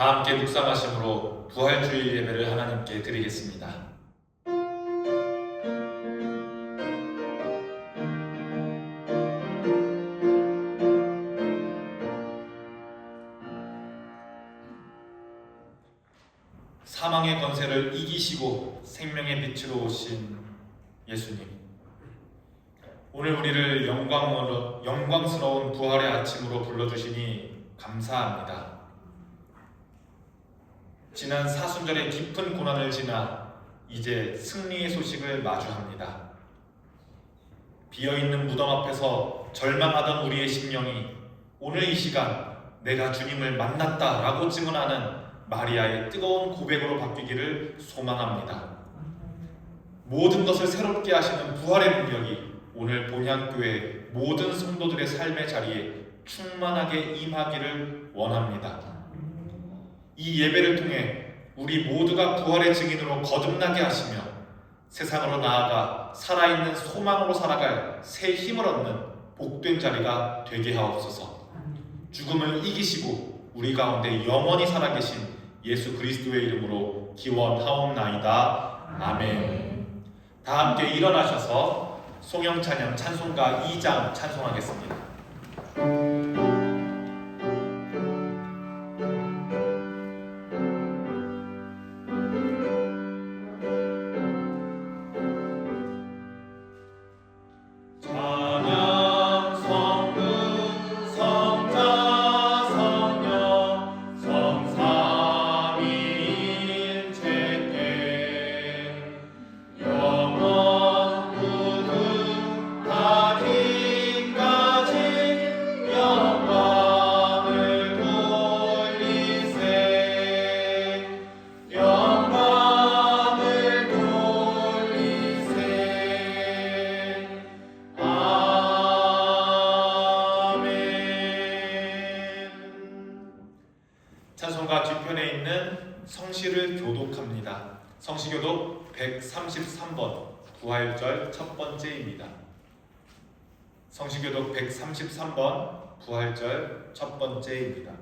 다 함께 묵상하심으로 부활주일 예배를 하나님께 드리겠습니다. 사망의 권세를 이기시고 생명의 빛으로 오신 예수님, 오늘 우리를 영광스러운 부활의 아침으로 불러주시니 감사합니다. 지난 사순절의 깊은 고난을 지나 이제 승리의 소식을 마주합니다. 비어있는 무덤 앞에서 절망하던 우리의 심령이 오늘 이 시간 내가 주님을 만났다라고 증언하는 마리아의 뜨거운 고백으로 바뀌기를 소망합니다. 모든 것을 새롭게 하시는 부활의 능력이 오늘 본향교회 모든 성도들의 삶의 자리에 충만하게 임하기를 원합니다. 이 예배를 통해 우리 모두가 부활의 증인으로 거듭나게 하시며 세상으로 나아가 살아있는 소망으로 살아갈 새 힘을 얻는 복된 자리가 되게 하옵소서. 죽음을 이기시고 우리 가운데 영원히 살아계신 예수 그리스도의 이름으로 기원하옵나이다. 아멘. 다 함께 일어나셔서 송영찬양 찬송가 2장 찬송하겠습니다. 찬송가 뒤편에 있는 성시를 교독합니다. 성시교독 133번 부활절 첫 번째입니다. 성시교독 133번 부활절 첫 번째입니다.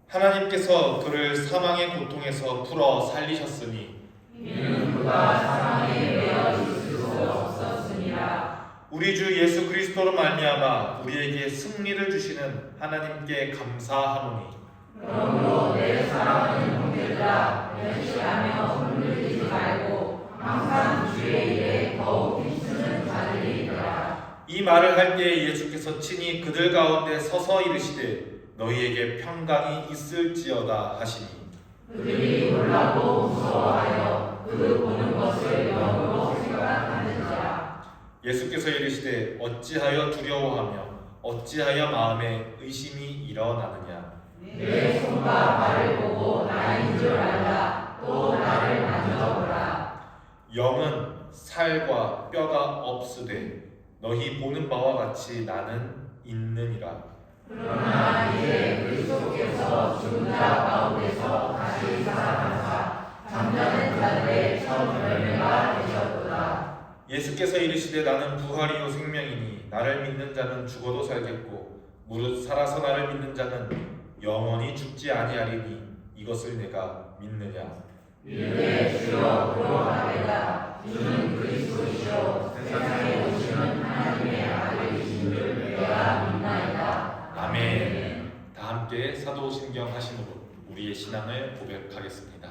하나님께서 그를 사망의 고통에서 풀어 살리셨으니 이는 그가 사망에 매어 있을 수 없었습니다. 우리 주 예수 그리스도로 말미암아 우리에게 승리를 주시는 하나님께 감사하노니 그러므로 내 사랑하는 형제들아 멸시하며 물들이지 말고 항상 주의 일에 더욱 힘쓰는 자들이 있더라. 이 말을 할 때에 예수께서 친히 그들 가운데 서서 이르시되 너희에게 평강이 있을지어다 하시니 그들이 놀라고 무서워하여 그 보는 것을 영으로 생각하는지라. 예수께서 이르시되 어찌하여 두려워하며 어찌하여 마음에 의심이 일어나느냐. 내 손과 발을 보고 나인 줄 알라. 또 나를 만져보라. 영은 살과 뼈가 없으되 너희 보는 바와 같이 나는 있느니라. 그러나 이제 그리스도께서 죽은 자 가운데서 다시 살아나사 잠자는 자들의 첫 열매가 되셨도다. 예수께서 이르시되 나는 부활이요 생명이니 나를 믿는 자는 죽어도 살겠고 무릇 살아서 나를 믿는 자는 영원히 죽지 아니하리니 이것을 내가 믿느냐. 믿으되 주여 그러하리다. 주는 그리스도시요 세상에 오시는 하나님의 아들이신 줄 내가 믿나이다. 아멘. 다 함께 사도신경 하심으로 우리의 신앙을 고백하겠습니다.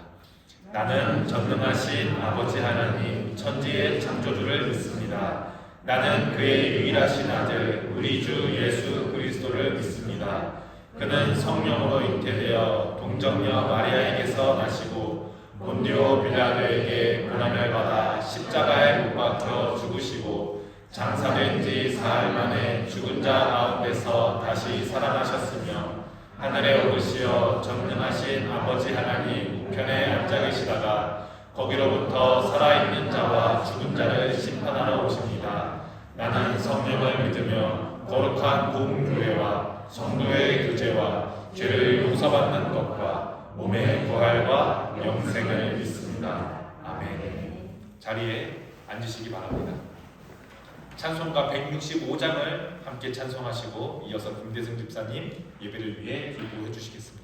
나는 전능하신 아버지 하나님 천지의 창조주를 믿습니다. 나는 그의 유일하신 아들 우리 주 예수 그리스도를 믿습니다. 그는 성령으로 잉태되어 동정녀 마리아에게서 나시고 본디오 빌라도에게 고난을 받아 십자가에 못 박혀 죽으시고 장사된 지 사흘 만에 죽은 자 가운데서 다시 살아나셨으며 하늘에 오르시어 전능하신 아버지 하나님 우편에 앉아 계시다가 거기로부터 살아있는 자와 죽은 자를 심판하러 오십니다. 나는 성령을 믿으며 거룩한 공교회와 성도의 교제와 죄를 용서받는 것과 몸의 부활과 영생을 믿습니다. 아멘. 자리에 앉으시기 바랍니다. 찬송가 165장을 함께 찬송하시고 이어서 김대승 집사님 예배를 위해 기도해 주시겠습니다.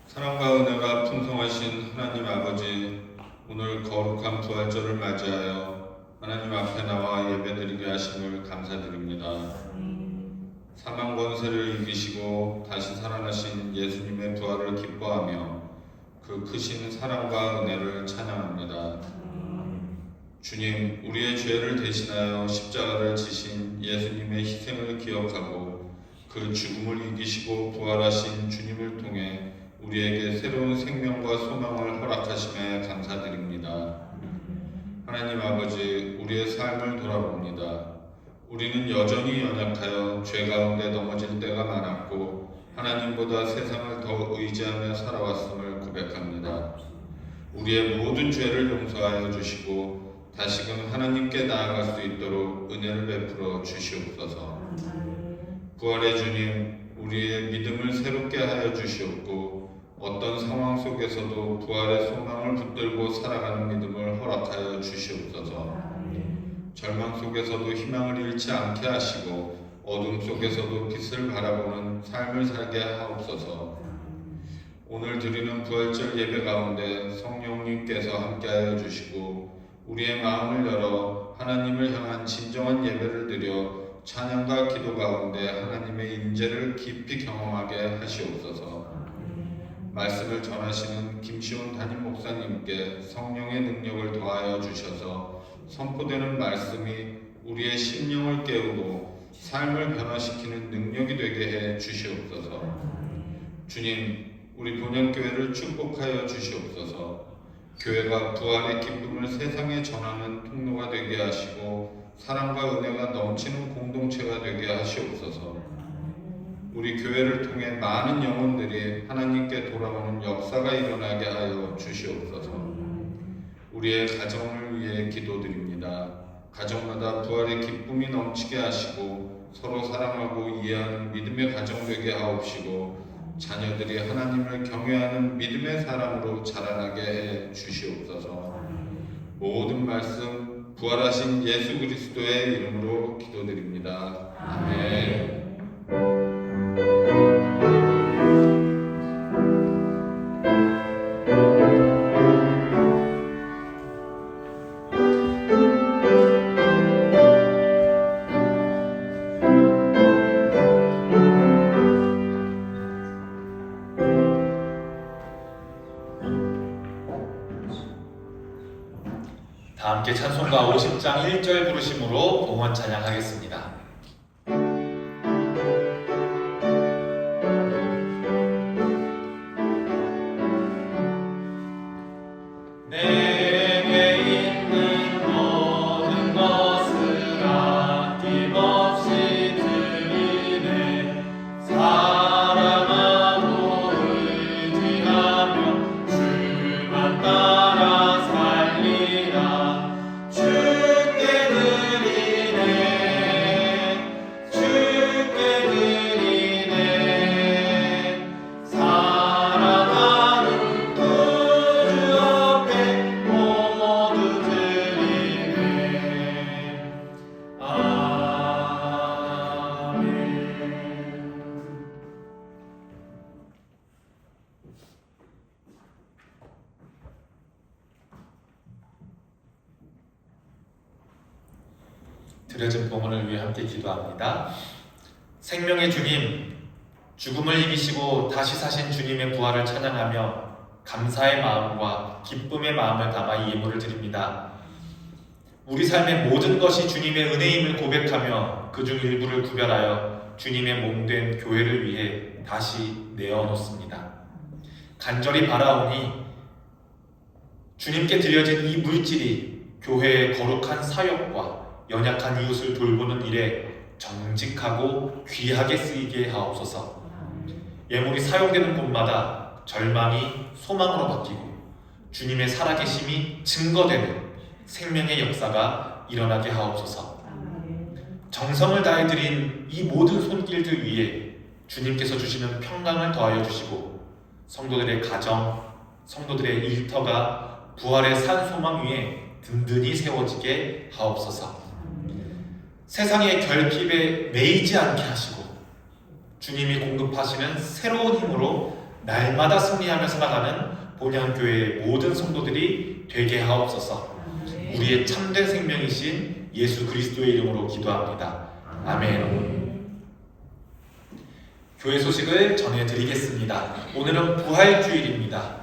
사랑과 은혜가 풍성하신 하나님 아버지, 오늘 거룩한 부활절을 맞이하여 하나님 앞에 나와 예배드리게 하심을 감사드립니다. 사망 권세를 이기시고 다시 살아나신 예수님의 부활을 기뻐하며 그 크신 사랑과 은혜를 찬양합니다. 주님, 우리의 죄를 대신하여 십자가를 지신 예수님의 희생을 기억하고 그 죽음을 이기시고 부활하신 주님을 통해 우리에게 새로운 생명과 소망을 허락하심에 감사드립니다. 하나님 아버지, 우리의 삶을 돌아봅니다. 우리는 여전히 연약하여 죄 가운데 넘어질 때가 많았고 하나님보다 세상을 더 의지하며 살아왔음을 고백합니다. 우리의 모든 죄를 용서하여 주시고 다시금 하나님께 나아갈 수 있도록 은혜를 베풀어 주시옵소서. 부활의 주님, 우리의 믿음을 새롭게 하여 주시옵고 어떤 상황 속에서도 부활의 소망을 붙들고 살아가는 믿음을 허락하여 주시옵소서. 절망 속에서도 희망을 잃지 않게 하시고 어둠 속에서도 빛을 바라보는 삶을 살게 하옵소서. 오늘 드리는 부활절 예배 가운데 성령님께서 함께하여 주시고 우리의 마음을 열어 하나님을 향한 진정한 예배를 드려 찬양과 기도 가운데 하나님의 임재를 깊이 경험하게 하시옵소서. 말씀을 전하시는 김시온 담임 목사님께 성령의 능력을 더하여 주셔서 선포되는 말씀이 우리의 심령을 깨우고 삶을 변화시키는 능력이 되게 해 주시옵소서. 주님, 우리 본연교회를 축복하여 주시옵소서. 교회가 부활의 기쁨을 세상에 전하는 통로가 되게 하시고 사랑과 은혜가 넘치는 공동체가 되게 하시옵소서. 우리 교회를 통해 많은 영혼들이 하나님께 돌아오는 역사가 일어나게 하여 주시옵소서. 우리의 가정을 위해 기도드립니다. 가정마다 부활의 기쁨이 넘치게 하시고 서로 사랑하고 이해하는 믿음의 가정 되게 하옵시고 자녀들이 하나님을 경외하는 믿음의 사람으로 자라나게 해 주시옵소서. 모든 말씀 부활하신 예수 그리스도의 이름으로 기도드립니다. 아멘. 다 함께 찬송가 50장 1절 부르심으로 봉헌 찬양하겠습니다. 내게 있는 모든 것을 아낌없이 드리네. 사랑하고 의지하며 주만 따라 살리라. 주께 드리네. 주께 드리네. 사랑하는 구주 앞에 모두 드리네. 아멘. 드려진 봉헌을 위해 함께 기도합니다. 생명의 주님, 죽음을 이기시고 다시 사신 주님의 부활을 찬양하며 감사의 마음과 기쁨의 마음을 담아 이 예물을 드립니다. 우리 삶의 모든 것이 주님의 은혜임을 고백하며 그중 일부를 구별하여 주님의 몸된 교회를 위해 다시 내어놓습니다. 간절히 바라오니 주님께 드려진 이 물질이 교회의 거룩한 사역과 연약한 이웃을 돌보는 일에 정직하고 귀하게 쓰이게 하옵소서. 예물이 사용되는 곳마다 절망이 소망으로 바뀌고 주님의 살아계심이 증거되는 생명의 역사가 일어나게 하옵소서. 정성을 다해 드린 이 모든 손길들 위에 주님께서 주시는 평강을 더하여 주시고 성도들의 가정, 성도들의 일터가 부활의 산 소망 위에 든든히 세워지게 하옵소서. 세상의 결핍에 매이지 않게 하시고 주님이 공급하시는 새로운 힘으로 날마다 승리하며 살아가는 본향교회의 모든 성도들이 되게 하옵소서. 우리의 참된 생명이신 예수 그리스도의 이름으로 기도합니다. 아멘. 교회 소식을 전해드리겠습니다. 오늘은 부활주일입니다.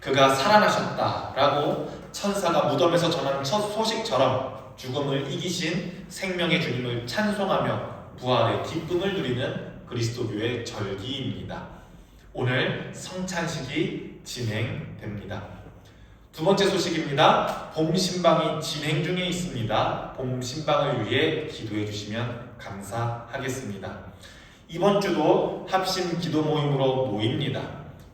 그가 살아나셨다라고 천사가 무덤에서 전한 첫 소식처럼 죽음을 이기신 생명의 주님을 찬송하며 부활의 기쁨을 누리는 그리스도교의 절기입니다. 오늘 성찬식이 진행됩니다. 두 번째 소식입니다. 봄 신방이 진행 중에 있습니다. 봄 신방을 위해 기도해 주시면 감사하겠습니다. 이번 주도 합심 기도 모임으로 모입니다.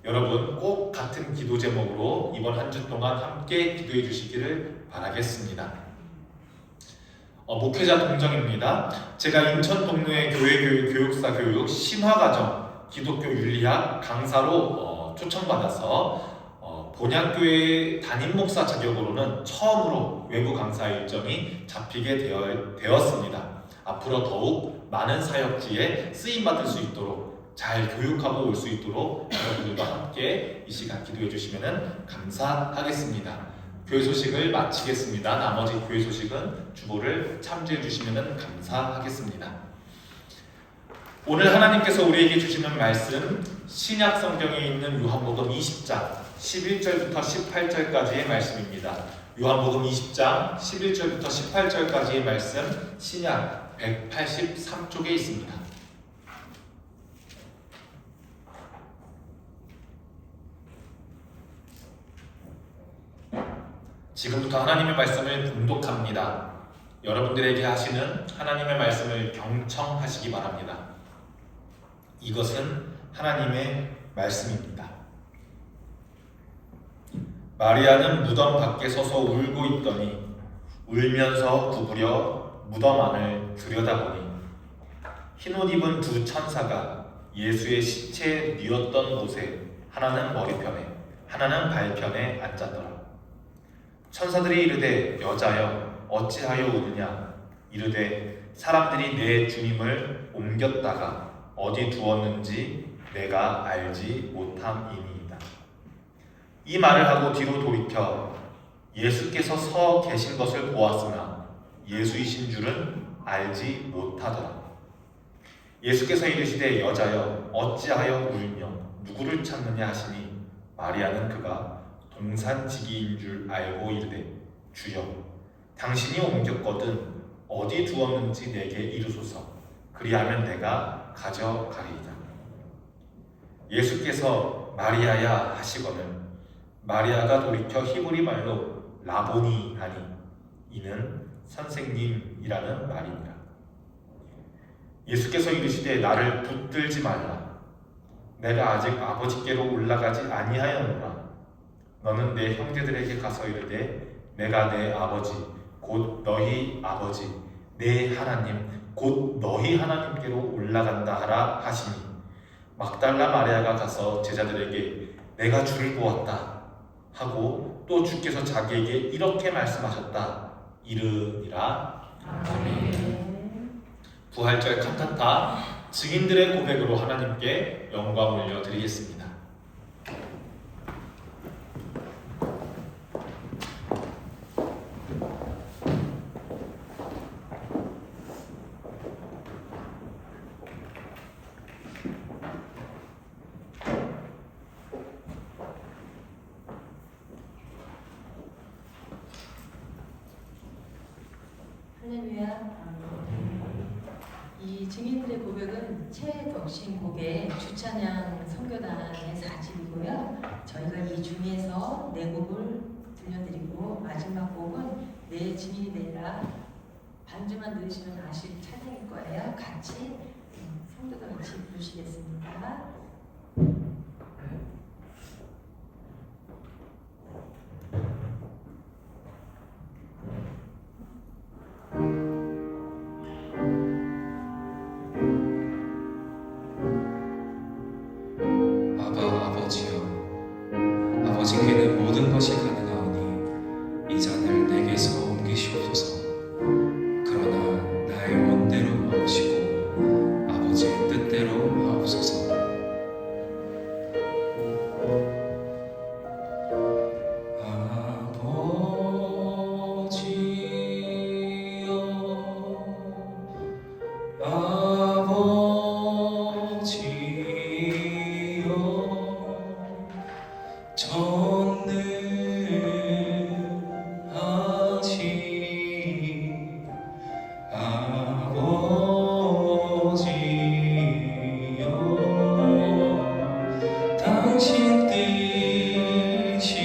여러분 꼭 같은 기도 제목으로 이번 한 주 동안 함께 기도해 주시기를 바라겠습니다. 목회자 동정입니다. 제가 인천 동로의 교회교육 교육사 교육 신화과정 기독교 윤리학 강사로 초청받아서 본향교회 담임 목사 자격으로는 처음으로 외부 강사 일정이 잡히게 되었습니다. 앞으로 더욱 많은 사역지에 쓰임받을 수 있도록 잘 교육하고 올 수 있도록 여러분들과 함께 이 시간 기도해 주시면 감사하겠습니다. 교회 소식을 마치겠습니다. 나머지 교회 소식은 주보를 참조해 주시면 감사하겠습니다. 오늘 하나님께서 우리에게 주시는 말씀 신약 성경에 있는 요한복음 20장 11절부터 18절까지의 말씀입니다. 요한복음 20장 11절부터 18절까지의 말씀 신약 183쪽에 있습니다. 지금부터 하나님의 말씀을 봉독합니다. 여러분들에게 하시는 하나님의 말씀을 경청하시기 바랍니다. 이것은 하나님의 말씀입니다. 마리아는 무덤 밖에 서서 울고 있더니 울면서 구부려 무덤 안을 들여다보니 흰옷 입은 두 천사가 예수의 시체 뉘었던 곳에 하나는 머리편에 하나는 발편에 앉았더라. 천사들이 이르되 여자여 어찌하여 우느냐 이르되 사람들이 내 주님을 옮겼다가 어디 두었는지 내가 알지 못함이니이다. 이 말을 하고 뒤로 돌이켜 예수께서 서 계신 것을 보았으나 예수이신 줄은 알지 못하더라. 예수께서 이르시되 여자여 어찌하여 울며 누구를 찾느냐 하시니 마리아는 그가 동산지기인 줄 알고 이르되 주여 당신이 옮겼거든 어디 두었는지 내게 이르소서 그리하면 내가 가져가리이다. 예수께서 마리아야 하시거늘 마리아가 돌이켜 히브리 말로 라보니 하니 이는 선생님이라는 말이니라. 예수께서 이르시되 나를 붙들지 말라. 내가 아직 아버지께로 올라가지 아니하였노라. 너는 내 형제들에게 가서 이르되 내가 내 아버지 곧 너희 아버지 내 하나님 곧 너희 하나님께로 올라간다 하라 하시니 막달라 마리아가 가서 제자들에게 내가 주를 보았다 하고 또 주께서 자기에게 이렇게 말씀하셨다 이르니라. 아멘. 부활절 칸타타 증인들의 고백으로 하나님께 영광 올려드리겠습니다. 할렐루야. 이 증인들의 고백은 최덕신 곡의 주찬양 선교단의 4집이고요. 저희가 이 중에서 4곡을 들려드리고 마지막 곡은 내 증인이 되라 반주만 들으시면 아실 찬양일 거예요. 같이 성도가 같이 부르시겠습니다. 아버지께는 모든 것이 가능하오니 이 잔을 내게서 옮기시옵소서. 그러나 나의 원대로 마시고 아버지의 뜻대로 하옵소서. 당신 뜻이옵듯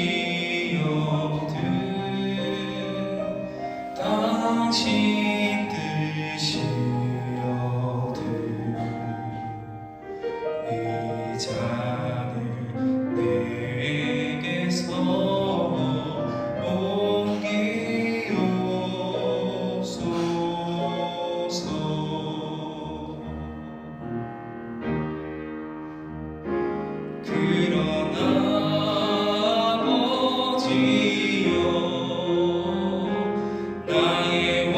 당신 뜻이옵듯 이 잔을 내게서 옮기옵소서. 그러나 아버지여 나의 원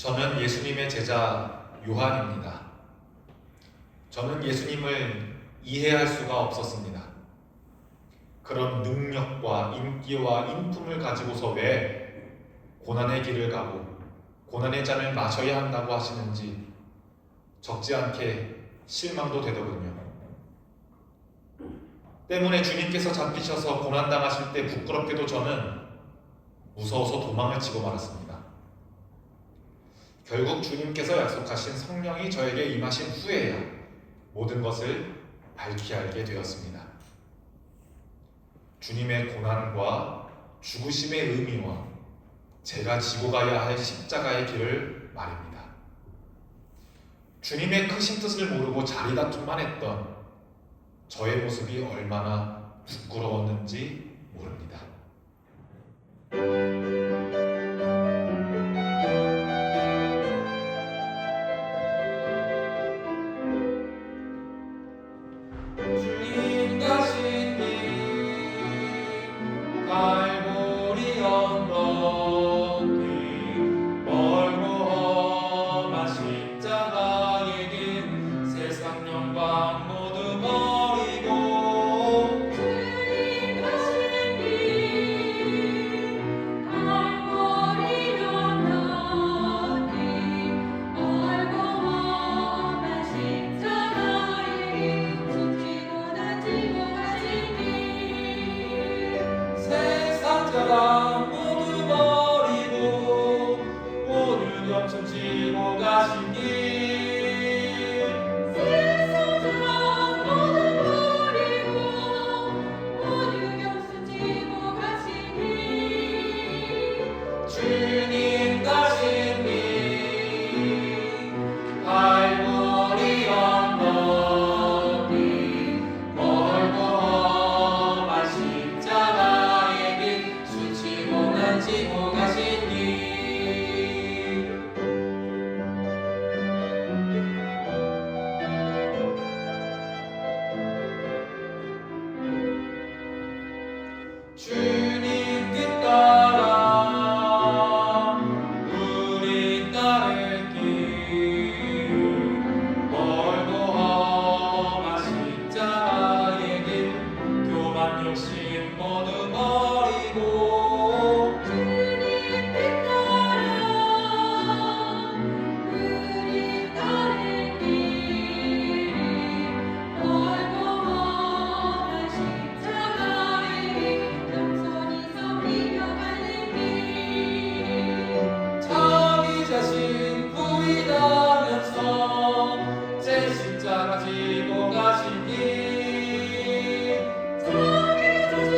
저는 예수님의 제자 요한입니다. 저는 예수님을 이해할 수가 없었습니다. 그런 능력과 인기와 인품을 가지고서 왜 고난의 길을 가고 고난의 잔을 마셔야 한다고 하시는지 적지 않게 실망도 되더군요. 때문에 주님께서 잡히셔서 고난당하실 때 부끄럽게도 저는 무서워서 도망을 치고 말았습니다. 결국 주님께서 약속하신 성령이 저에게 임하신 후에야 모든 것을 밝히 알게 되었습니다. 주님의 고난과 죽으심의 의미와 제가 지고 가야 할 십자가의 길을 말입니다. 주님의 크신 뜻을 모르고 자리다툼만 했던 저의 모습이 얼마나 부끄러웠는지 모릅니다. 주님 가신 길 갈보리 언덕 길 멀고 험한 십자가의 길 세상 영광 모두 버리고 주님 가신 길 갈보리 언덕 길 멀고 험한 십자가의 길 숨지고 다치고 가신 길 세상 자랑 모두 버리고 오늘 영천 지고 가신 길 세상 자랑 모두 버리고 오늘 영수 지고 가신 길 주님 가신 길 갈보리 언덕 길 멀고 험한 십자가의 길 수치고 난지고 가신 길 주님 뜻 따라 우리 따를 길 멀고 험한 십자가의 길 교만 욕심 모두 버리고 주님 뜻 따라 우리 따를 길 멀고 험한 십자가의 길 겸손히 섬기며 가는 길 자기 자신 부인하면서 제 십자가 지고 가신 길 자기 자신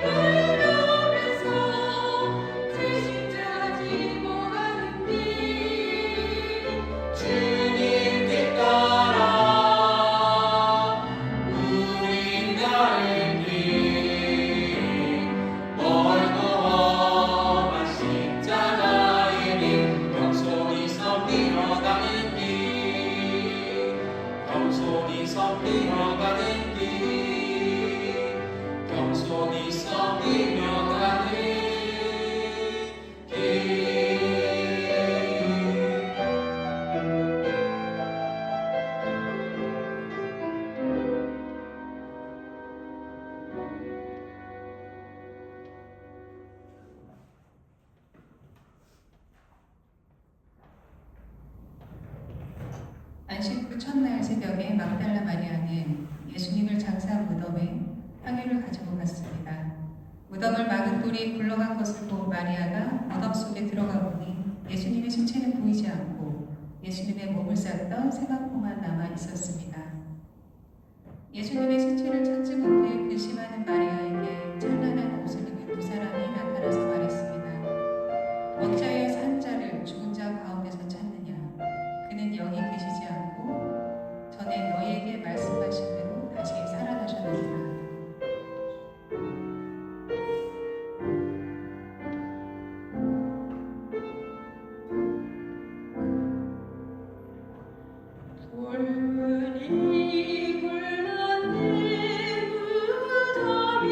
부인하면서 제 십자가 지고 가는 길 주님 뜻 따라 우리 나를 길 멀고 험한 십자가의 길 겸손히 섬기며 가는 길 겸손히 섬기며 가는 길 겸손히 섬기며 가는 길 안식 후 첫날 새벽에 막달라 마리아는 예수님을 장사 무덤에 향유를 가지고 갔습니다. 무덤을 막은 돌이 굴러간 것을 본 마리아가 무덤 속에 들어가 보니 예수님의 신체는 보이지 않고 예수님의 몸을 쌌던 세마포만 남아 있었습니다. 예수님의 신체를 찾지 못해 근심하는 마리아에게 찬란한 옷을 입은 두 사람이 나타나서 말했습니다. 어찌하여 산 자를 죽은 자 가운데서 찾느냐? 그는 여기 계시지 않고 전에 너희에게 말씀하신 대로 다시 살아나셨느니라. 돌문이 굴렀네 무덤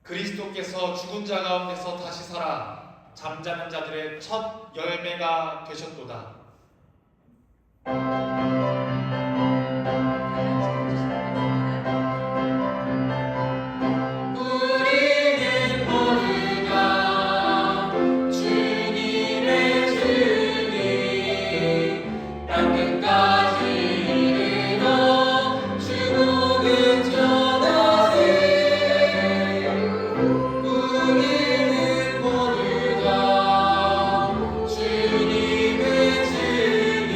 그리스도께서 죽은 자 가운데서 다시 살아 잠자는 자들의 첫 열매가 되셨도다. 우리는 모두가 주님의 주님 땅끝까지 이르러 주복을 전하세. 우리는 모두가 주님의 주님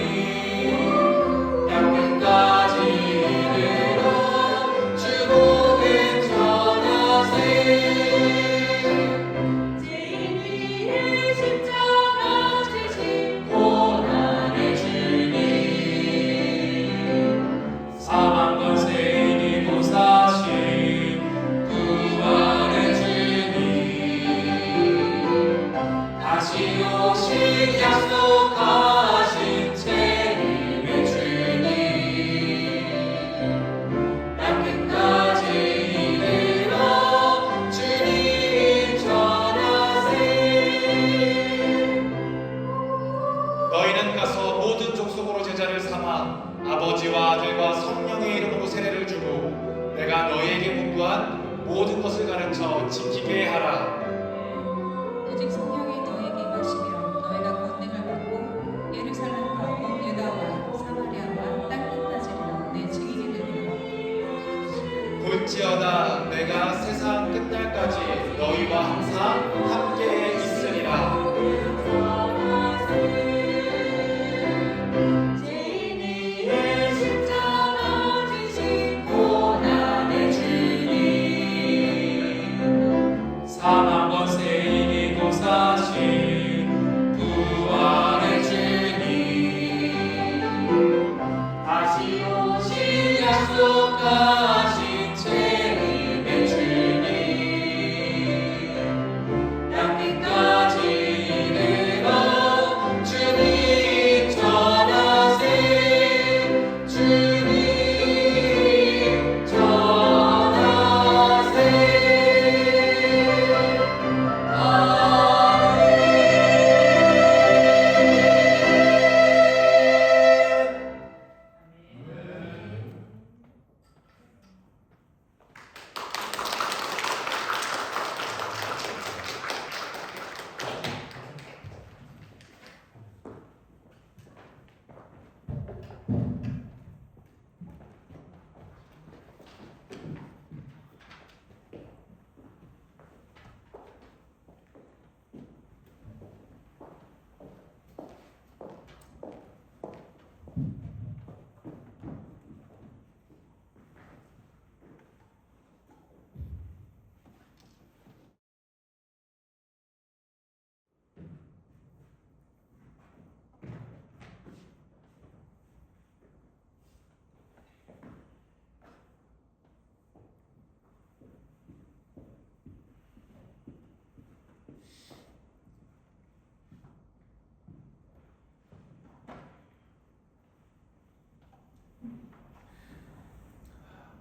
땅끝까지 이르러 주복을 전하세. 죄인 위에 십자가 지신 고난의 주님 사망 권세 이기고 사신 부활의 주님 다시 오실 약속하신 재림의 주님 땅끝까지 이르러 주님 전하세. 너희는 가서 모든 족속으로 제자를 삼아 아버지와 아들과 성령의 이름으로 세례를 주고 내가 너희에게 분부한 모든 것을 가르쳐 지키게 하라. 오직 성령이 너에게 임하시면 너희가 권능을 받고 예루살렘과 유다와 사마리아와 땅끝까지를 내 증인이 되리라. 볼지어다 내가 세상 끝날까지 너희와 항상 함께 있으리라. 죄인 위에 십자가 지신 고난의 주님 사망 권세 이기고 사신 부활의 주님 다시 오실 약속하신 재림의 주님 땅끝까지 이르러 주님 전하세. 주님 전하세.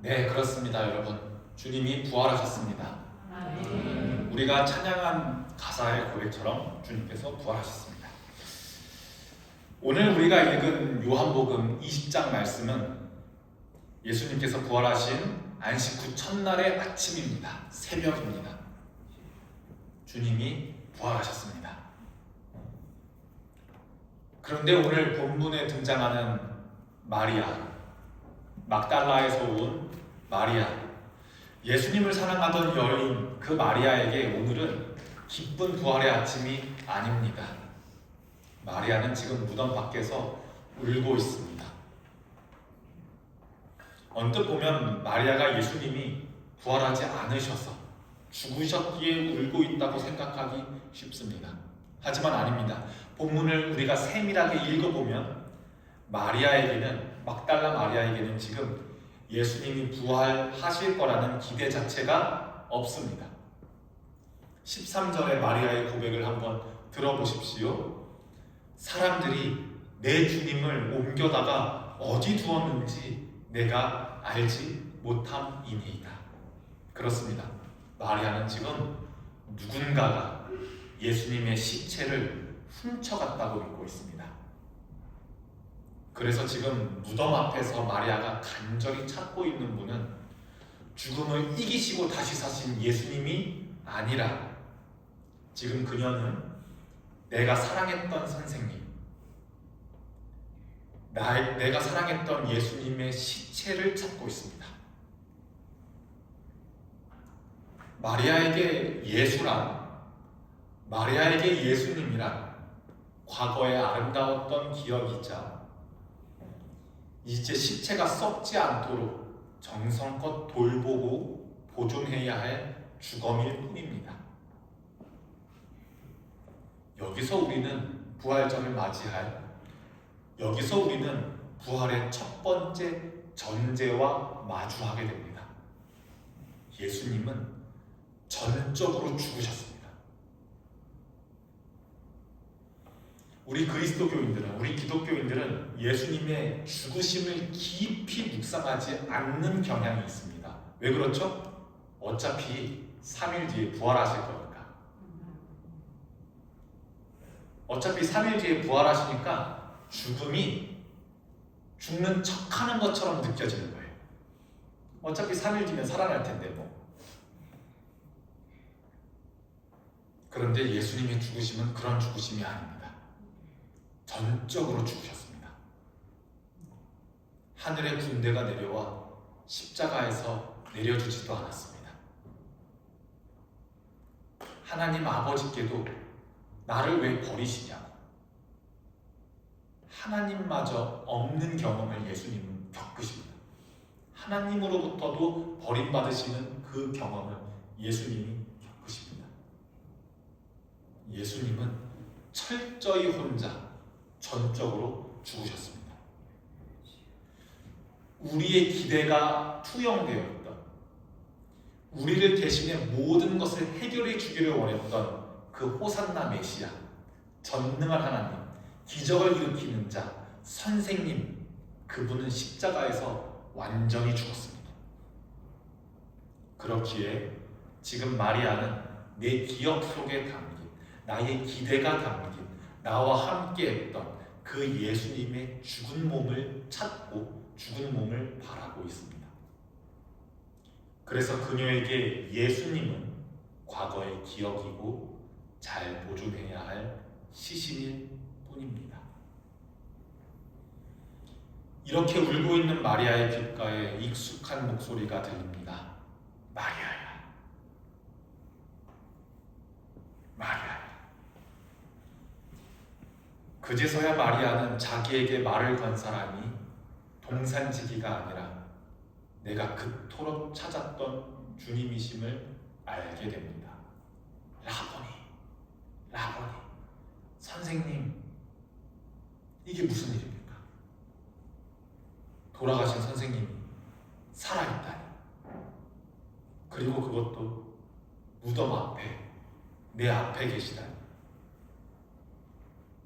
네, 그렇습니다, 여러분. 주님이 부활하셨습니다. 우리가 찬양한 가사의 고백처럼 주님께서 부활하셨습니다. 오늘 우리가 읽은 요한복음 20장 말씀은 예수님께서 부활하신 안식 후 첫날의 아침입니다. 새벽입니다. 주님이 부활하셨습니다. 그런데 오늘 본문에 등장하는 마리아, 막달라에서 온 마리아, 예수님을 사랑하던 여인 그 마리아에게 오늘은 기쁜 부활의 아침이 아닙니다. 마리아는 지금 무덤 밖에서 울고 있습니다. 언뜻 보면 마리아가 예수님이 부활하지 않으셔서 죽으셨기에 울고 있다고 생각하기 쉽습니다. 하지만 아닙니다. 본문을 우리가 세밀하게 읽어보면 마리아에게는, 막달라 마리아에게는 지금 예수님이 부활하실 거라는 기대 자체가 없습니다. 13절의 마리아의 고백을 한번 들어보십시오. 사람들이 내 주님을 옮겨다가 어디 두었는지 내가 알지 못함이니이다. 그렇습니다. 마리아는 지금 누군가가 예수님의 시체를 훔쳐갔다고 믿고 있습니다. 그래서 지금 무덤 앞에서 마리아가 간절히 찾고 있는 분은 죽음을 이기시고 다시 사신 예수님이 아니라 지금 그녀는 내가 사랑했던 선생님, 내가 사랑했던 예수님의 시체를 찾고 있습니다. 마리아에게 예수란, 마리아에게 예수님이란 과거의 아름다웠던 기억이자 이제 시체가 썩지 않도록 정성껏 돌보고 보존해야 할 주검일 뿐입니다. 여기서 우리는 부활절을 맞이할, 여기서 우리는 부활의 첫 번째 전제와 마주하게 됩니다. 예수님은 전적으로 죽으셨습니다. 우리 그리스도교인들은, 우리 기독교인들은 예수님의 죽으심을 깊이 묵상하지 않는 경향이 있습니다. 왜 그렇죠? 어차피 3일 뒤에 부활하실 거니까. 어차피 3일 뒤에 부활하시니까 죽음이 죽는 척하는 것처럼 느껴지는 거예요. 어차피 3일 뒤면 살아날 텐데 뭐. 그런데 예수님의 죽으심은 그런 죽으심이 아닙니다. 전적으로 죽으셨습니다. 하늘의 군대가 내려와 십자가에서 내려주지도 않았습니다. 하나님 아버지께도 나를 왜 버리시냐고, 하나님마저 없는 경험을 예수님은 겪으십니다. 하나님으로부터도 버림받으시는 그 경험을 예수님이 겪으십니다. 예수님은 철저히 혼자 전적으로 죽으셨습니다. 우리의 기대가 투영되어 있던, 우리를 대신해 모든 것을 해결해 주기를 원했던 그 호산나 메시아, 전능한 하나님, 기적을 일으키는 자, 선생님, 그분은 십자가에서 완전히 죽었습니다. 그렇기에 지금 마리아는 내 기억 속에 담긴, 나의 기대가 담긴, 나와 함께 했던 그 예수님의 죽은 몸을 찾고 죽은 몸을 바라고 있습니다. 그래서 그녀에게 예수님은 과거의 기억이고 잘 보존해야 할 시신일 뿐입니다. 이렇게 울고 있는 마리아의 귓가에 익숙한 목소리가 들립니다. 마리아야, 마리아야. 그제서야 마리아는 자기에게 말을 건 사람이 동산지기가 아니라 내가 그토록 찾았던 주님이심을 알게 됩니다. 라보니, 라보니, 선생님, 이게 무슨 일입니까? 돌아가신 선생님이 살아있다니, 그리고 그것도 무덤 앞에, 내 앞에 계시다니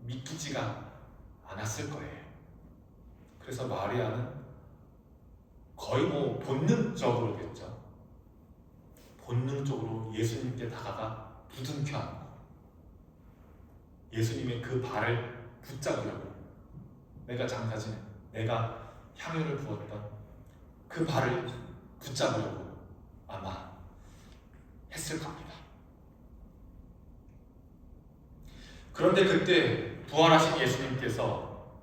믿기지가 않았을 거예요. 그래서 마리아는 거의 뭐 본능적으로겠죠. 본능적으로 예수님께 다가가 부둥켜 안고 예수님의 그 발을 붙잡으려고, 내가 장사 지내, 내가 향유를 부었던 그 발을 붙잡으려고 아마 했을 겁니다. 그런데 그때 부활하신 예수님께서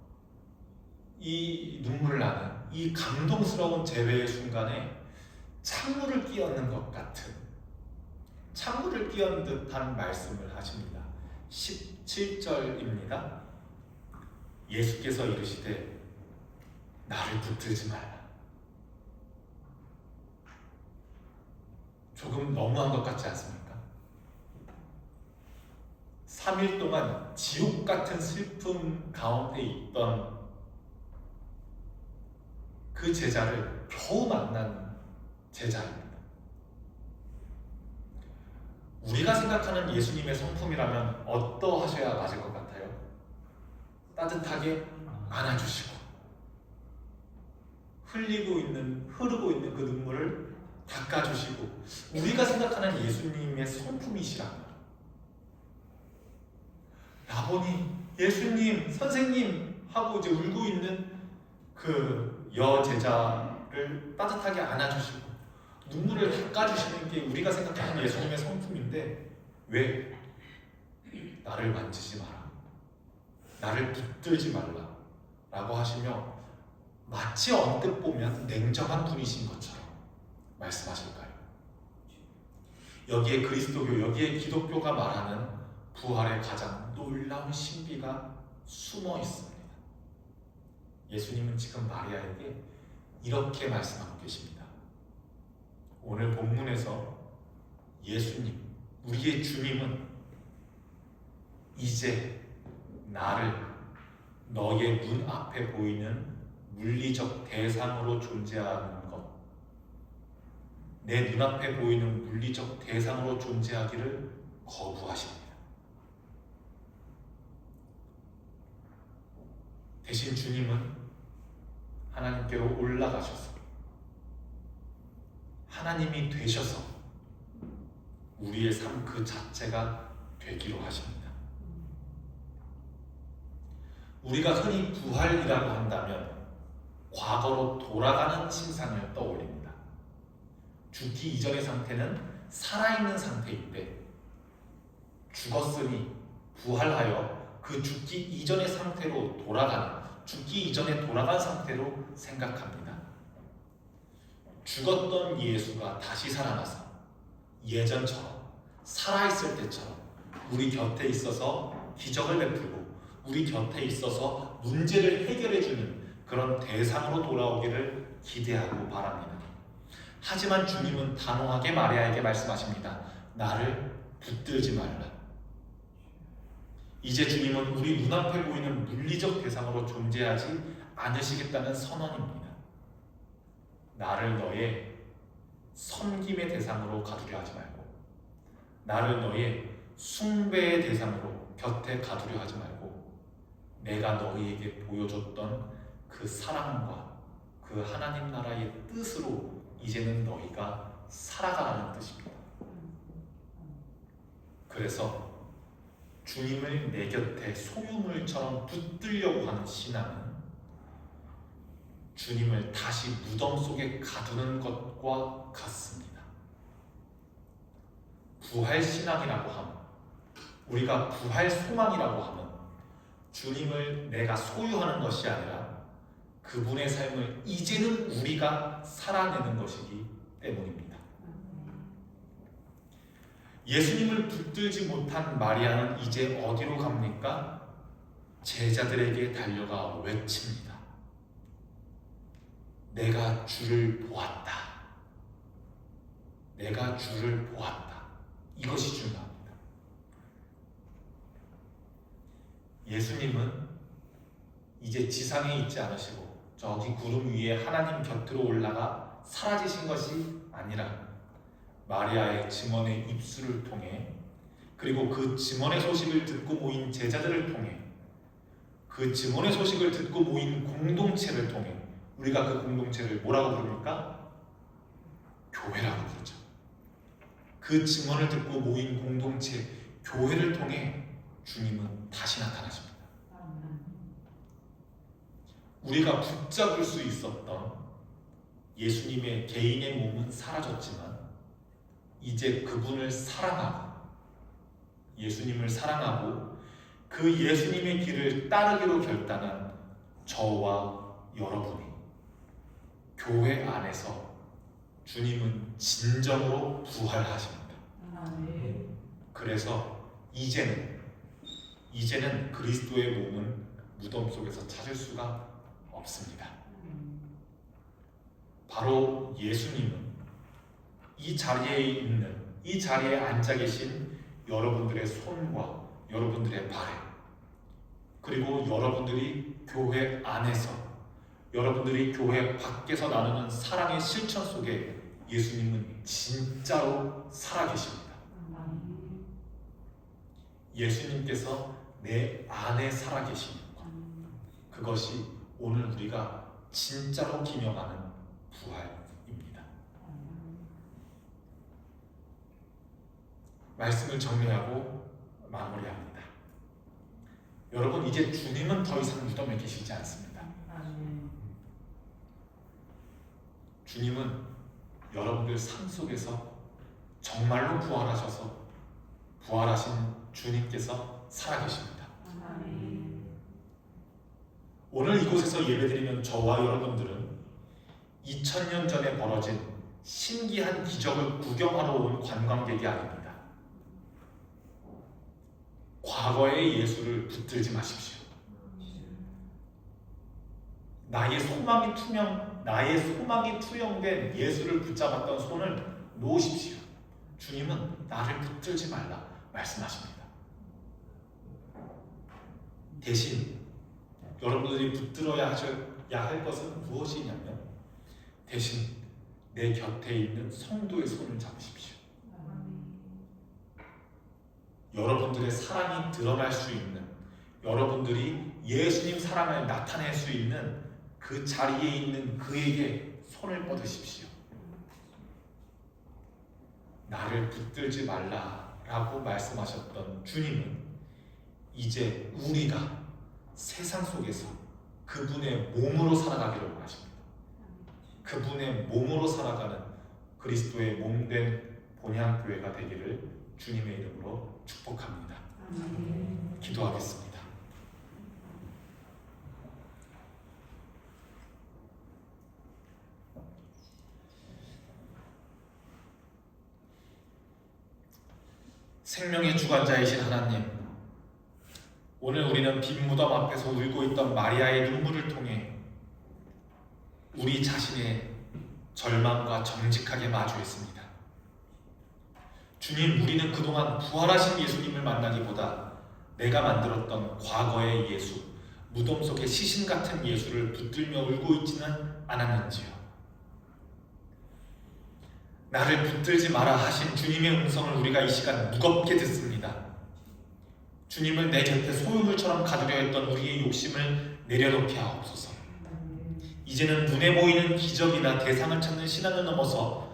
이 눈물 나는 이 감동스러운 재회의 순간에 찬물을 끼얹는 것 같은, 찬물을 끼얹은 듯한 말씀을 하십니다. 17절입니다. 예수께서 이르시되 나를 붙들지 말라. 조금 너무한 것 같지 않습니까? 3일 동안 지옥 같은 슬픔 가운데 있던 그 제자를 겨우 만난 제자입니다. 우리가 생각하는 예수님의 성품이라면 어떠하셔야 맞을 것 같아요? 따뜻하게 안아주시고 흐르고 있는 그 눈물을 닦아주시고 우리가 생각하는 예수님의 성품이시라면 라보니, 예수님, 선생님 하고 이제 울고 있는 그 여제자를 따뜻하게 안아주시고 눈물을 닦아주시는 게 우리가 생각하는 예수님의 성품인데 왜 나를 만지지 마라, 나를 붙들지 말라 라고 하시며 마치 언뜻 보면 냉정한 분이신 것처럼 말씀하실까요? 여기에 그리스도교, 여기에 기독교가 말하는 부활의 가장 놀라운 신비가 숨어 있습니다. 예수님은 지금 마리아에게 이렇게 말씀하고 계십니다. 오늘 본문에서 예수님, 우리의 주님은 이제 나를 너의 눈 앞에 보이는 물리적 대상으로 존재하는 것, 내 눈앞에 보이는 물리적 대상으로 존재하기를 거부하십니다. 대신 주님은 하나님께로 올라가셔서 하나님이 되셔서 우리의 삶 그 자체가 되기로 하십니다. 우리가 흔히 부활이라고 한다면 과거로 돌아가는 신상을 떠올립니다. 죽기 이전의 상태는 살아있는 상태인데 죽었으니 부활하여 그 죽기 이전의 상태로 돌아가는, 죽기 이전에 돌아간 상태로 생각합니다. 죽었던 예수가 다시 살아나서 예전처럼 살아있을 때처럼 우리 곁에 있어서 기적을 베풀고 우리 곁에 있어서 문제를 해결해주는 그런 대상으로 돌아오기를 기대하고 바랍니다. 하지만 주님은 단호하게 마리아에게 말씀하십니다. 나를 붙들지 말라. 이제 주님은 우리 눈앞에 보이는 물리적 대상으로 존재하지 않으시겠다는 선언입니다. 나를 너의 섬김의 대상으로 가두려 하지 말고, 나를 너의 숭배의 대상으로 곁에 가두려 하지 말고, 내가 너희에게 보여줬던 그 사랑과 그 하나님 나라의 뜻으로 이제는 너희가 살아가라는 뜻입니다. 그래서 주님을 내 곁에 소유물처럼 붙들려고 하는 신앙은 주님을 다시 무덤 속에 가두는 것과 같습니다. 부활신앙이라고 하면, 우리가 부활소망이라고 하면 주님을 내가 소유하는 것이 아니라 그분의 삶을 이제는 우리가 살아내는 것이기 때문입니다. 예수님을 붙들지 못한 마리아는 이제 어디로 갑니까? 제자들에게 달려가 외칩니다. 내가 주를 보았다. 내가 주를 보았다. 이것이 중요합니다. 예수님은 이제 지상에 있지 않으시고 저기 구름 위에 하나님 곁으로 올라가 사라지신 것이 아니라 마리아의 증언의 입술을 통해, 그리고 그 증언의 소식을 듣고 모인 제자들을 통해, 그 증언의 소식을 듣고 모인 공동체를 통해, 우리가 그 공동체를 뭐라고 부릅니까? 교회라고 부르죠. 그 증언을 듣고 모인 공동체, 교회를 통해 주님은 다시 나타나십니다. 우리가 붙잡을 수 있었던 예수님의 개인의 몸은 사라졌지만 이제 그분을 사랑하고 예수님을 사랑하고 그 예수님의 길을 따르기로 결단한 저와 여러분이 교회 안에서 주님은 진정으로 부활하십니다. 그래서 이제는 그리스도의 몸은 무덤 속에서 찾을 수가 없습니다. 바로 예수님은 이 자리에 앉아 계신 여러분들의 손과 여러분들의 발에, 그리고 여러분들이 교회 안에서, 여러분들이 교회 밖에서 나누는 사랑의 실천 속에 예수님은 진짜로 살아계십니다. 예수님께서 내 안에 살아계시는 것, 그것이 오늘 우리가 진짜로 기념하는 부활입니다. 말씀을 정리하고 마무리합니다. 여러분, 이제 주님은 더 이상 무덤에 계시지 않습니다. 주님은 여러분들 삶 속에서 정말로 부활하셔서 부활하신 주님께서 살아계십니다. 오늘 이곳에서 예배드리는 저와 여러분들은 2000년 전에 벌어진 신기한 기적을 구경하러 온 관광객이 아닙니다. 과거의 예수를 붙들지 마십시오. 나의 소망이 투영된 예수를 붙잡았던 손을 놓으십시오. 주님은 나를 붙들지 말라 말씀하십니다. 대신 여러분들이 붙들어야 할 것은 무엇이냐면, 대신 내 곁에 있는 성도의 손을 잡으십시오. 여러분들의 사랑이 드러날 수 있는, 여러분들이 예수님 사랑을 나타낼 수 있는 그 자리에 있는 그에게 손을 뻗으십시오. 나를 붙들지 말라라고 말씀하셨던 주님은 이제 우리가 세상 속에서 그분의 몸으로 살아가기를 원하십니다. 그분의 몸으로 살아가는 그리스도의 몸된 본향교회가 되기를 주님의 이름으로 축복합니다. 기도하겠습니다. 생명의 주관자이신 하나님, 오늘 우리는 빈 무덤 앞에서 울고 있던 마리아의 눈물을 통해 우리 자신의 절망과 정직하게 마주했습니다. 주님, 우리는 그동안 부활하신 예수님을 만나기보다 내가 만들었던 과거의 예수, 무덤 속의 시신 같은 예수를 붙들며 울고 있지는 않았는지요. 나를 붙들지 마라 하신 주님의 음성을 우리가 이 시간 무겁게 듣습니다. 주님을 내 곁에 소유물처럼 가두려 했던 우리의 욕심을 내려놓게 하옵소서. 이제는 눈에 보이는 기적이나 대상을 찾는 신앙을 넘어서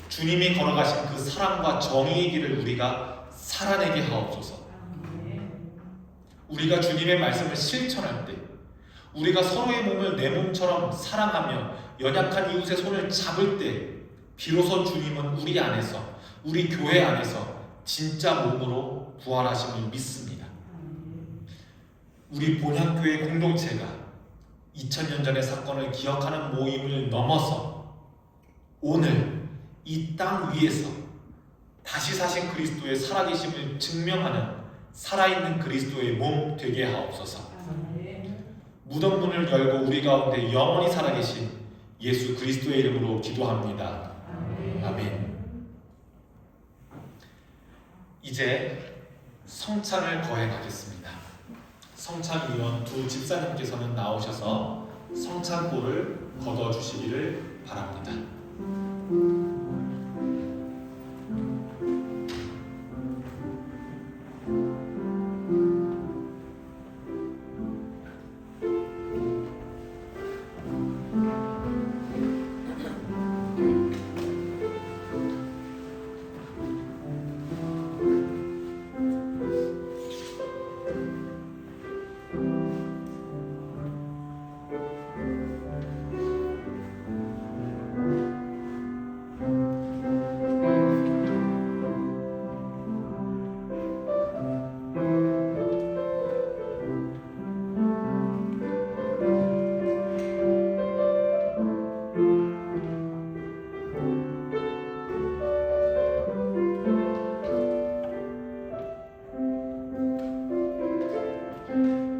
주님이 걸어가신 그 사랑과 정의의 길을 우리가 살아내게 하옵소서. 우리가 주님의 말씀을 실천할 때, 우리가 서로의 몸을 내 몸처럼 사랑하며 연약한 이웃의 손을 잡을 때, 비로소 주님은 우리 안에서, 우리 교회 안에서 진짜 몸으로 부활하심을 믿습니다. 우리 본향교회 공동체가 2000년 전의 사건을 기억하는 모임을 넘어서 오늘 이 땅 위에서 다시 사신 그리스도의 살아계심을 증명하는 살아있는 그리스도의 몸 되게 하옵소서. 무덤 문을 열고 우리 가운데 영원히 살아계신 예수 그리스도의 이름으로 기도합니다. 아멘. 이제 성찬을 거행하겠습니다. 성찬위원 두 집사님께서는 나오셔서 성찬꼴을 걷어주시기를 바랍니다.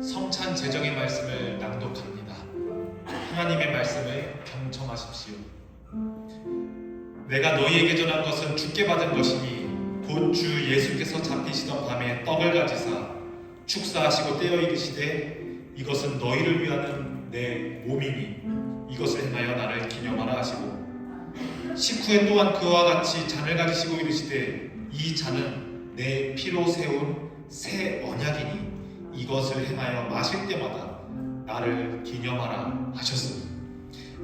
성찬 제정의 말씀을 낭독합니다. 하나님의 말씀을 경청하십시오. 내가 너희에게 전한 것은 주께 받은 것이니 곧 주 예수께서 잡히시던 밤에 떡을 가지사 축사하시고 떼어 이르시되 이것은 너희를 위하는 내 몸이니 이것을 행하여 나를 기념하라 하시고 식후에 또한 그와 같이 잔을 가지시고 이르시되 이 잔은 내 피로 세운 새 언약이니 이것을 행하여 마실 때마다 나를 기념하라 하셨으니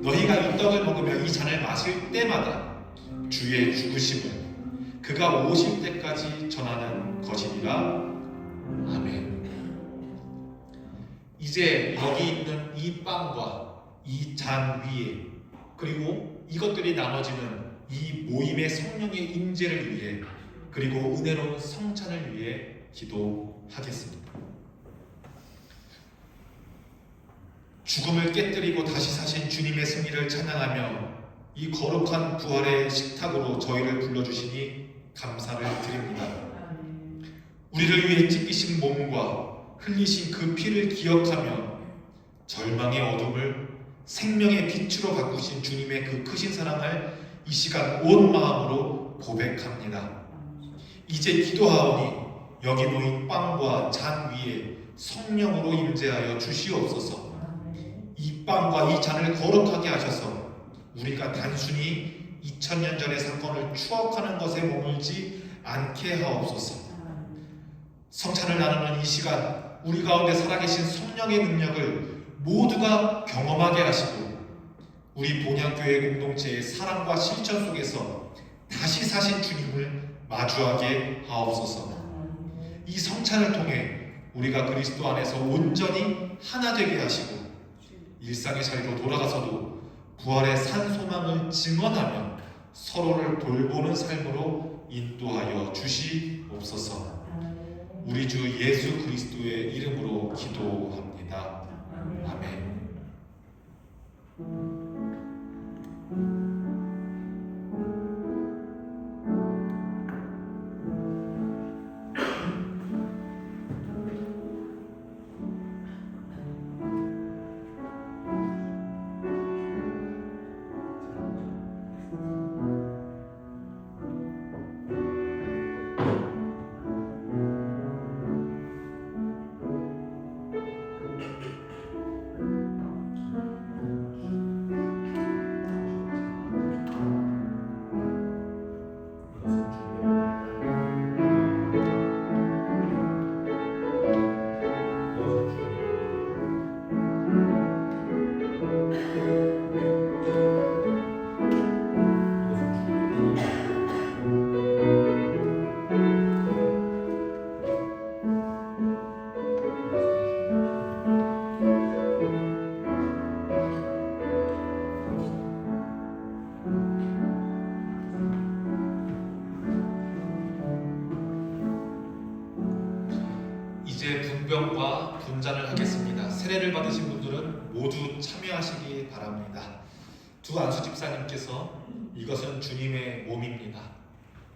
너희가 이 떡을 먹으며 이 잔을 마실 때마다 주의 죽으심을 그가 오실 때까지 전하는 것이니라. 아멘. 이제 여기 있는 이 빵과 이 잔 위에, 그리고 이것들이 나눠지는 이 모임의 성령의 임재를 위해, 그리고 은혜로운 성찬을 위해 기도하겠습니다. 죽음을 깨뜨리고 다시 사신 주님의 승리를 찬양하며 이 거룩한 부활의 식탁으로 저희를 불러주시니 감사를 드립니다. 우리를 위해 찢기신 몸과 흘리신 그 피를 기억하며 절망의 어둠을 생명의 빛으로 바꾸신 주님의 그 크신 사랑을 이 시간 온 마음으로 고백합니다. 이제 기도하오니 여기 모인 빵과 잔 위에 성령으로 임재하여 주시옵소서. 이 빵과 이 잔을 거룩하게 하셔서 우리가 단순히 2000년 전의 사건을 추억하는 것에 머물지 않게 하옵소서. 성찬을 나누는 이 시간 우리 가운데 살아계신 성령의 능력을 모두가 경험하게 하시고 우리 본향교회 공동체의 사랑과 실천 속에서 다시 사신 주님을 마주하게 하옵소서. 이 성찬을 통해 우리가 그리스도 안에서 온전히 하나 되게 하시고 일상의 자리로 돌아가서도 부활의 산 소망을 증언하며 서로를 돌보는 삶으로 인도하여 주시옵소서. 우리 주 예수 그리스도의 이름으로 기도합니다. 아멘. 이제 분병과 분잔을 하겠습니다. 세례를 받으신 분들은 모두 참여하시기 바랍니다. 두 안수 집사님께서 이것은 주님의 몸입니다.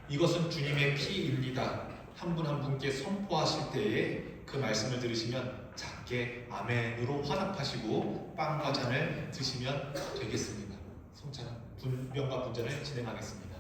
이것은 주님의 피입니다. 한 분 한 분께 선포하실 때에 그 말씀을 들으시면 작게 아멘으로 화답하시고 빵과 잔을 드시면 되겠습니다. 성찬 분병과 분잔을 진행하겠습니다.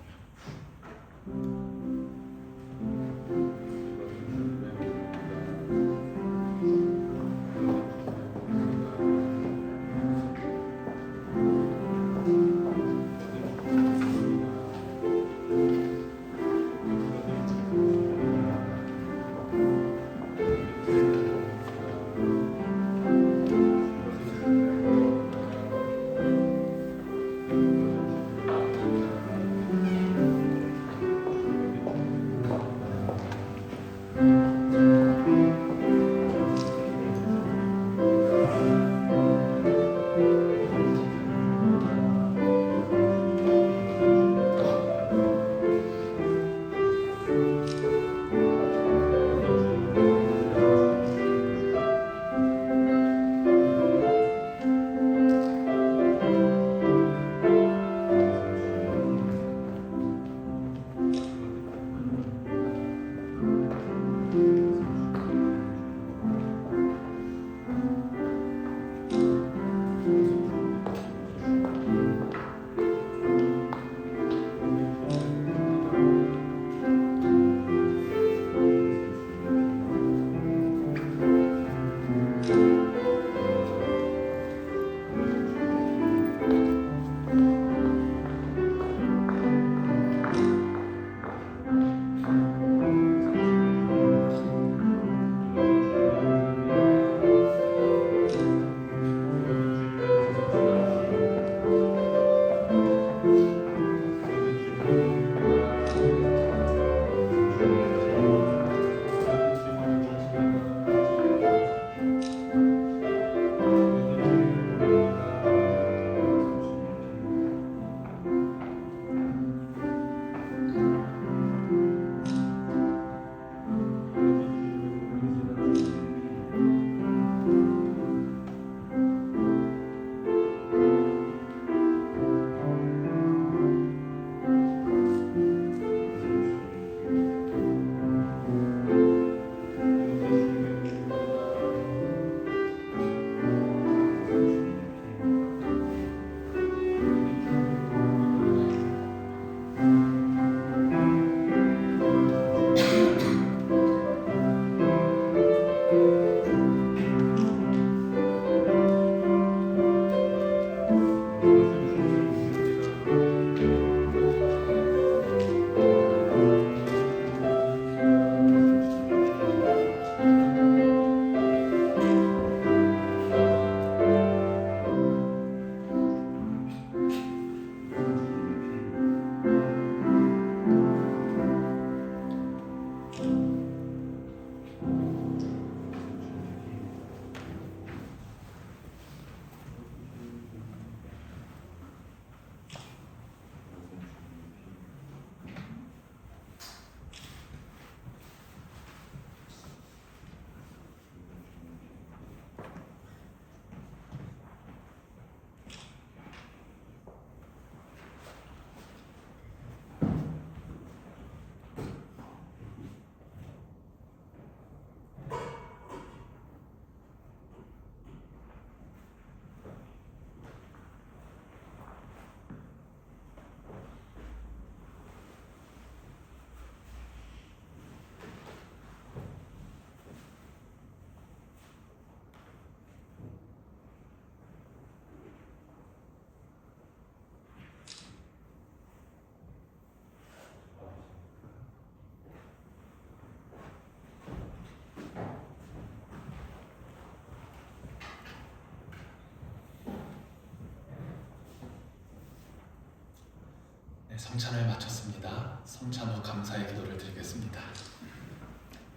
네, 성찬을 마쳤습니다. 성찬 후 감사의 기도를 드리겠습니다.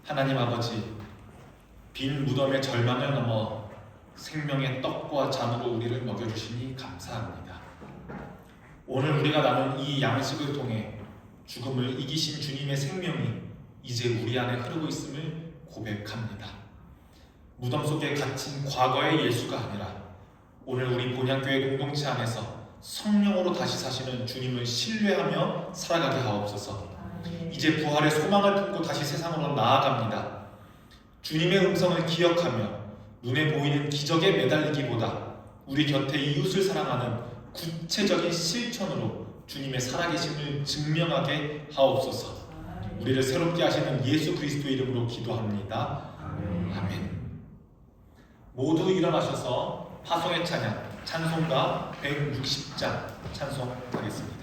하나님 아버지, 빈 무덤의 절망을 넘어 생명의 떡과 잔으로 우리를 먹여주시니 감사합니다. 오늘 우리가 나눈 이 양식을 통해 죽음을 이기신 주님의 생명이 이제 우리 안에 흐르고 있음을 고백합니다. 무덤 속에 갇힌 과거의 예수가 아니라 오늘 우리 본향교회 공동체 안에서 성령으로 다시 사시는 주님을 신뢰하며 살아가게 하옵소서. 이제 부활의 소망을 품고 다시 세상으로 나아갑니다. 주님의 음성을 기억하며 눈에 보이는 기적에 매달리기보다 우리 곁에 이웃을 사랑하는 구체적인 실천으로 주님의 살아계심을 증명하게 하옵소서. 우리를 새롭게 하시는 예수 그리스도의 이름으로 기도합니다. 아멘. 모두 일어나셔서 파송의 찬양 찬송가 160장 찬송하겠습니다.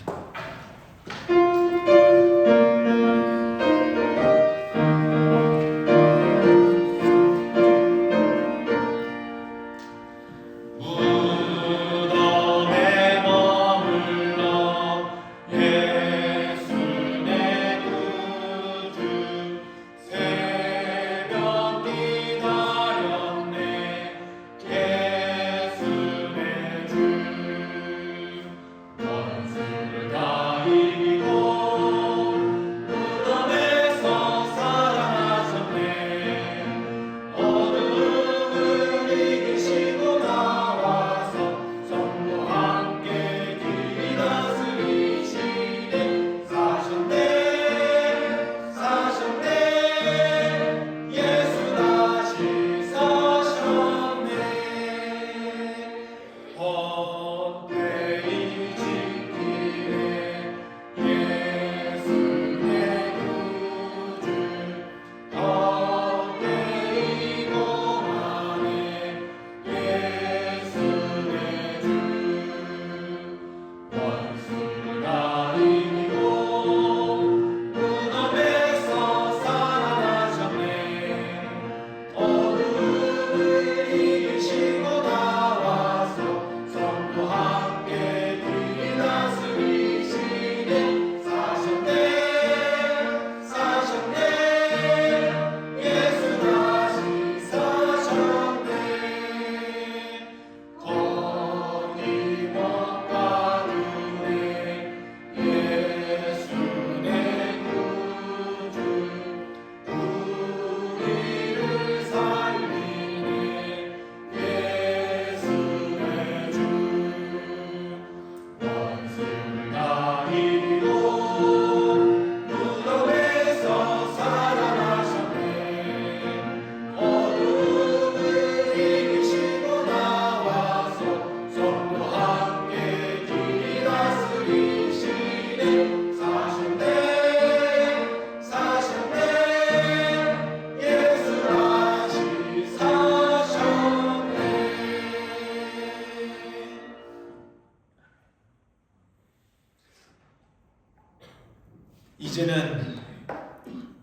이제는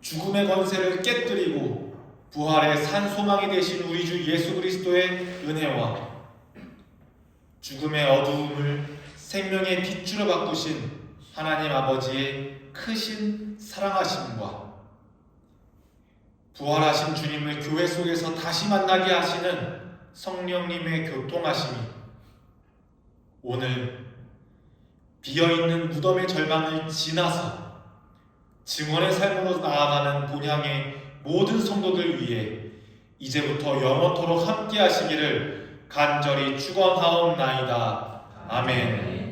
죽음의 권세를 깨뜨리고 부활의 산 소망이 되신 우리 주 예수 그리스도의 은혜와 죽음의 어두움을 생명의 빛으로 바꾸신 하나님 아버지의 크신 사랑하심과 부활하신 주님을 교회 속에서 다시 만나게 하시는 성령님의 교통하심이 오늘 비어있는 무덤의 절망을 지나서 증언의 삶으로 나아가는 본향의 모든 성도들 위해 이제부터 영원토록 함께 하시기를 간절히 축원하옵나이다. 아멘.